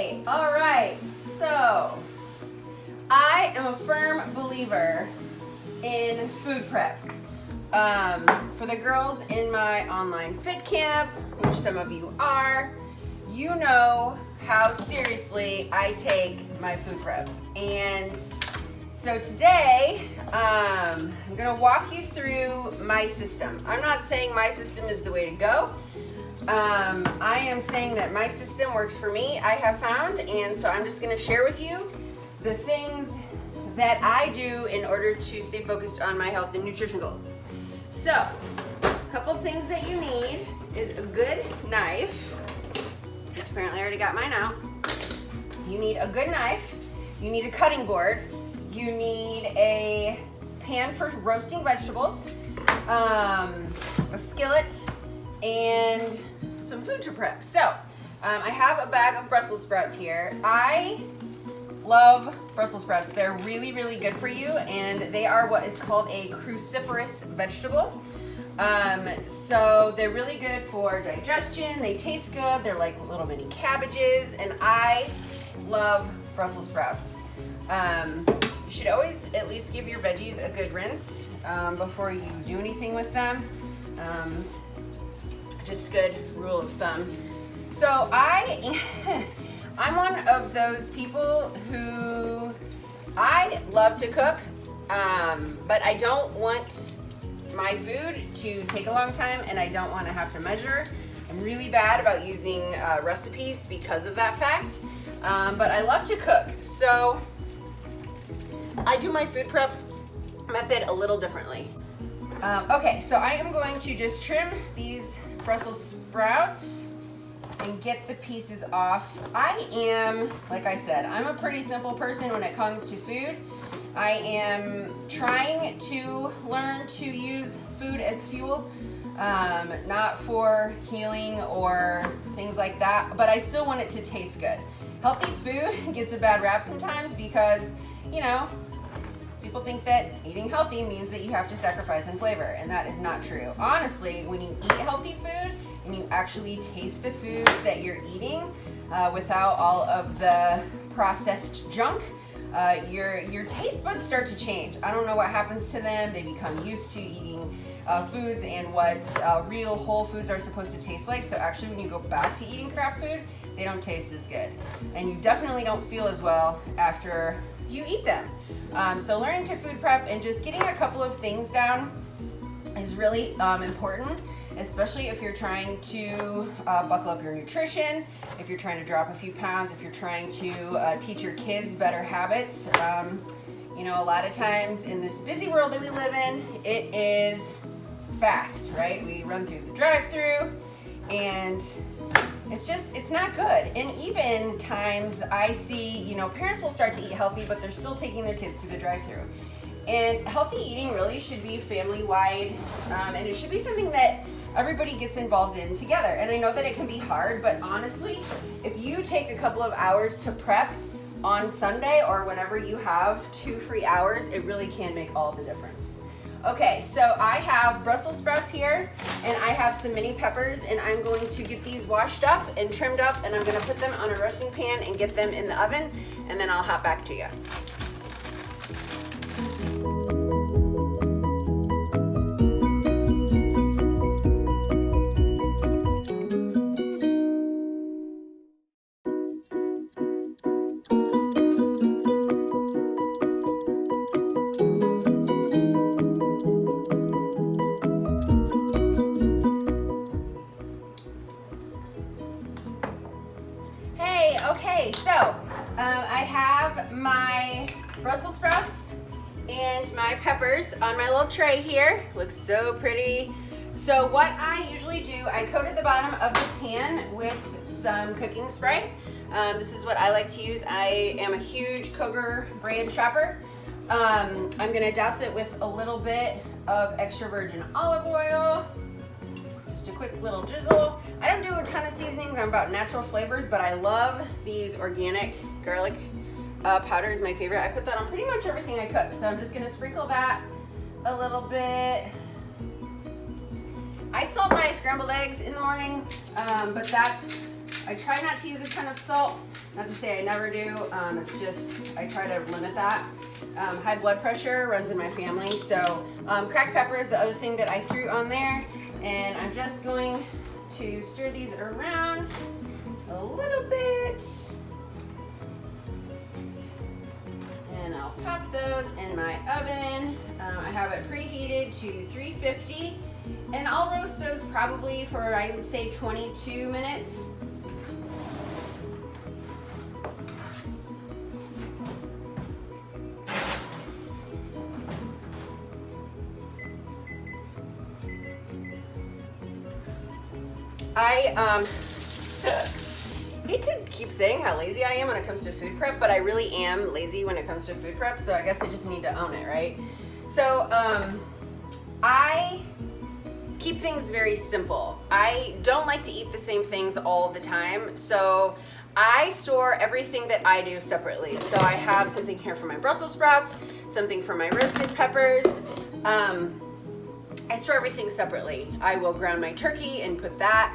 Okay, all right, so I am a firm believer in food prep. For the girls in my online fit camp, which some of you are, you know how seriously I take my food prep. And so today, I'm gonna walk you through my system. I'm not saying my system is the way to go. I am saying that my system works for me, I have found, and so I'm just gonna share with you the things that I do in order to stay focused on my health and nutrition goals. So, a couple things that you need is a good knife, which apparently I already got mine out. You need a good knife, you need a cutting board, you need a pan for roasting vegetables, a skillet, and some food to prep. So, I have a bag of Brussels sprouts here. I love Brussels sprouts. They're really, really good for you, and they are what is called a cruciferous vegetable. So they're really good for digestion. They taste good. They're like little mini cabbages, and I love Brussels sprouts. You should always at least give your veggies a good rinse before you do anything with them. Just good rule of thumb. So I'm one of those people who I love to cook, but I don't want my food to take a long time, and I don't want to have to measure. I'm really bad about using recipes because of that fact, but I love to cook. So I do my food prep method a little differently. Okay, so I am going to just trim these Brussels sprouts and get the pieces off. I am, like I said, I'm a pretty simple person when it comes to food. I am trying to learn to use food as fuel, not for healing or things like that, but I still want it to taste good. Healthy food gets a bad rap sometimes because, you know, people think that eating healthy means that you have to sacrifice in flavor, and that is not true. Honestly, when you eat healthy food and you actually taste the foods that you're eating without all of the processed junk, your taste buds start to change. I don't know what happens to them. They become used to eating foods and what real whole foods are supposed to taste like. So actually when you go back to eating crap food, they don't taste as good. And you definitely don't feel as well after you eat them. So learning to food prep and just getting a couple of things down is really important, especially if you're trying to buckle up your nutrition, if you're trying to drop a few pounds, if you're trying to teach your kids better habits. You know, a lot of times in this busy world that we live in, it is fast, right? We run through the drive-through, and it's not good. And even times I see, you know, parents will start to eat healthy, but they're still taking their kids through the drive-through. And healthy eating really should be family-wide, and it should be something that everybody gets involved in together. And I know that it can be hard, but honestly, if you take a couple of hours to prep on Sunday or whenever you have 2 free hours, it really can make all the difference. Okay, so I have Brussels sprouts here, and I have some mini peppers, and I'm going to get these washed up and trimmed up, and I'm gonna put them on a roasting pan and get them in the oven, and then I'll hop back to you. Okay, so I have my Brussels sprouts and my peppers on my little tray here. Looks so pretty. So what I usually do, I coated the bottom of the pan with some cooking spray. This is what I like to use. I am a huge Kroger brand shopper. I'm gonna douse it with a little bit of extra virgin olive oil. Just a quick little drizzle. I don't do a ton of seasonings. I'm about natural flavors, but I love these organic garlic powder is my favorite. I put that on pretty much everything I cook. So I'm just gonna sprinkle that a little bit. I salt my scrambled eggs in the morning, but that's I try not to use a ton of salt. Not to say I never do. It's just I try to limit that. High blood pressure runs in my family, so cracked pepper is the other thing that I threw on there. And I'm just going to stir these around a little bit. And I'll pop those in my oven. I have it preheated to 350. And I'll roast those probably for, I would say, 22 minutes. I hate to keep saying how lazy I am when it comes to food prep, but I really am lazy when it comes to food prep, so I guess I just need to own it, right? So I keep things very simple. I don't like to eat the same things all the time, so I store everything that I do separately. So I have something here for my Brussels sprouts, something for my roasted peppers. I store everything separately. I will ground my turkey and put that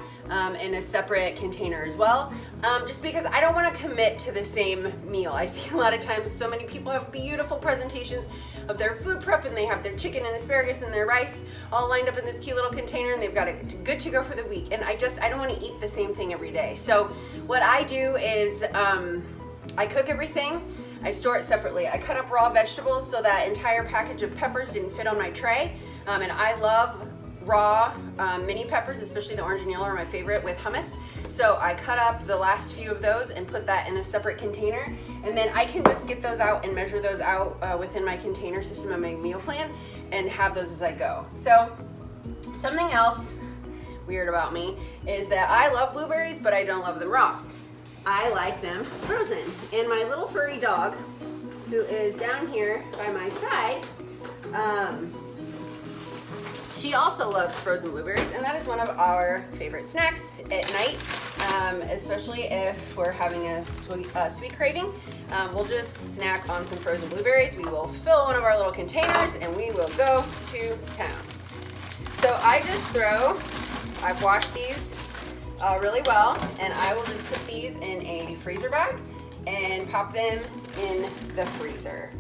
in a separate container as well, just because I don't want to commit to the same meal. I see a lot of times so many people have beautiful presentations of their food prep, and they have their chicken and asparagus and their rice all lined up in this cute little container, and they've got it good to go for the week. And I don't want to eat the same thing every day. So what I do is I cook everything. I store it separately. I cut up raw vegetables so that entire package of peppers didn't fit on my tray. And I love raw mini peppers, especially the orange and yellow are my favorite with hummus. So I cut up the last few of those and put that in a separate container. And then I can just get those out and measure those out within my container system and my meal plan and have those as I go. So something else weird about me is that I love blueberries, but I don't love them raw. I like them frozen. And my little furry dog, who is down here by my side, she also loves frozen blueberries, and that is one of our favorite snacks at night, especially if we're having a sweet craving. We'll just snack on some frozen blueberries. We will fill one of our little containers and we will go to town. So I've washed these really well, and I will just put these in a freezer bag and pop them in the freezer.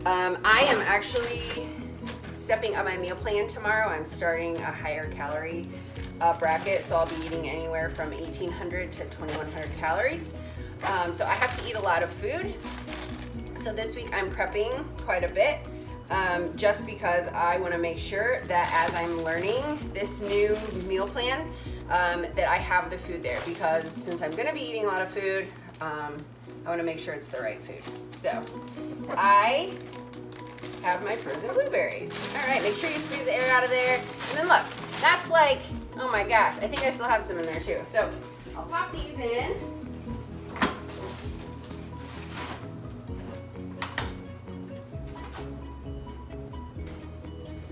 I am actually stepping up my meal plan tomorrow. I'm starting a higher calorie bracket, so I'll be eating anywhere from 1,800 to 2,100 calories. So I have to eat a lot of food. So this week I'm prepping quite a bit, just because I want to make sure that as I'm learning this new meal plan, that I have the food there, because since I'm going to be eating a lot of food, I want to make sure it's the right food. So I have my frozen blueberries. All right, make sure you squeeze the air out of there. And then look, that's like, oh my gosh, I think I still have some in there too. So I'll pop these in.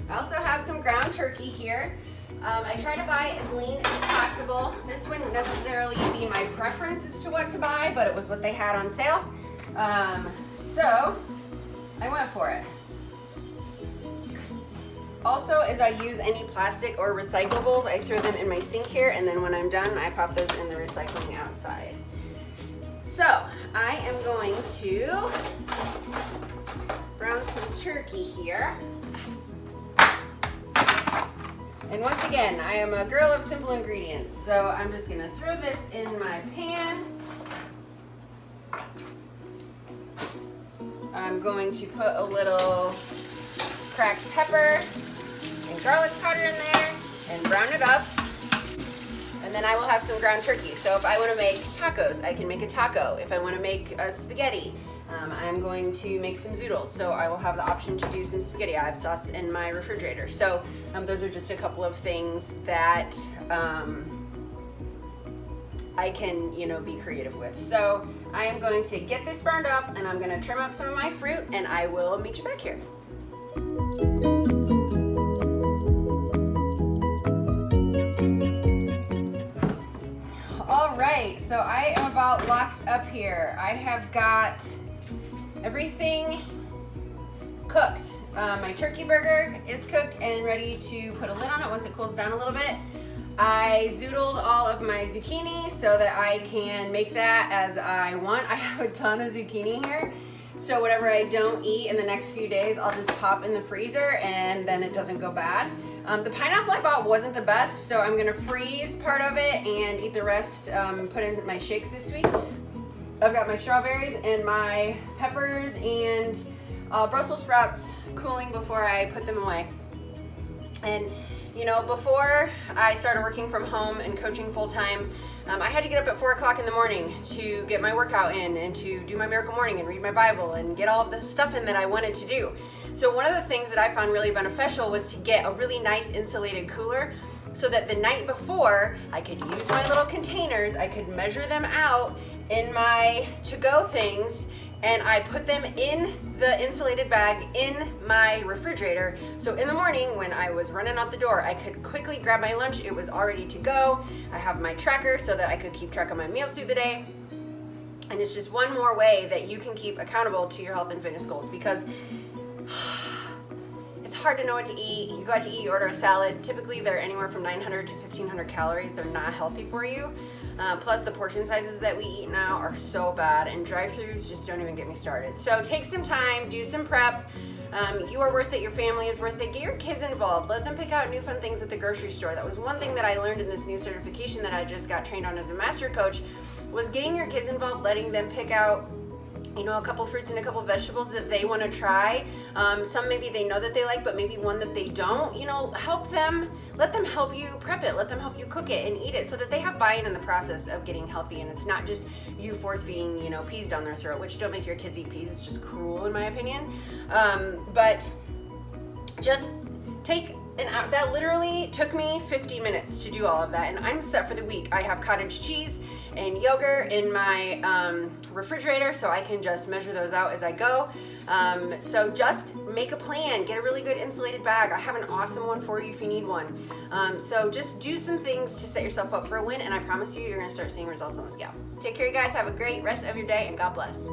I also have some ground turkey here. I try to buy as lean as possible. This wouldn't necessarily be my preference as to what to buy, but it was what they had on sale. So I went for it. Also, as I use any plastic or recyclables, I throw them in my sink here, and then when I'm done, I pop those in the recycling outside. So I am going to brown some turkey here. And once again, I am a girl of simple ingredients, so I'm just gonna throw this in my pan. I'm going to put a little cracked pepper and garlic powder in there and brown it up. And then I will have some ground turkey. So if I want to make tacos, I can make a taco. If I want to make a spaghetti, I'm going to make some zoodles. So I will have the option to do some spaghetti. I have sauce in my refrigerator. So those are just a couple of things that I can, be creative with. So I am going to get this burned up, and I'm going to trim up some of my fruit, and I will meet you back here. All right, so I am about locked up here. I have got everything cooked. My turkey burger is cooked and ready to put a lid on it once it cools down a little bit. I zoodled all of my zucchini so that I can make that as I want. I have a ton of zucchini here, so whatever I don't eat in the next few days, I'll just pop in the freezer and then it doesn't go bad. The pineapple I bought wasn't the best, so I'm gonna freeze part of it and eat the rest, put in my shakes this week. I've got my strawberries and my peppers and Brussels sprouts cooling before I put them away. And you know, before I started working from home and coaching full-time, I had to get up at 4 o'clock in the morning to get my workout in and to do my Miracle Morning and read my Bible and get all of the stuff in that I wanted to do. So one of the things that I found really beneficial was to get a really nice insulated cooler so that the night before I could use my little containers, I could measure them out in my to-go things, and I put them in the insulated bag in my refrigerator. So in the morning when I was running out the door, I could quickly grab my lunch. It was all ready to go. I have my tracker so that I could keep track of my meals through the day. And it's just one more way that you can keep accountable to your health and fitness goals, because it's hard to know what to eat. You go out to eat, you order a salad. Typically they're anywhere from 900 to 1500 calories. They're not healthy for you. Plus the portion sizes that we eat now are so bad, and drive-thrus just don't even get me started. So take some time, do some prep. You are worth it, your family is worth it. Get your kids involved. Let them pick out new fun things at the grocery store. That was one thing that I learned in this new certification that I just got trained on as a master coach, was getting your kids involved, letting them pick out, you know, a couple fruits and a couple vegetables that they want to try. Some maybe they know that they like, but maybe one that they don't. You know, help them, let them help you prep it, let them help you cook it and eat it so that they have buy-in in the process of getting healthy, and it's not just you force-feeding, you know, peas down their throat, which don't make your kids eat peas. It's just cruel in my opinion. But just take an hour. That literally took me 50 minutes to do all of that, and I'm set for the week. I have cottage cheese and yogurt in my refrigerator, so I can just measure those out as I go. So just make a plan, get a really good insulated bag. I have an awesome one for you if you need one. So just do some things to set yourself up for a win, and I promise you, you're gonna start seeing results on the scale. Take care, you guys. Have a great rest of your day, and God bless.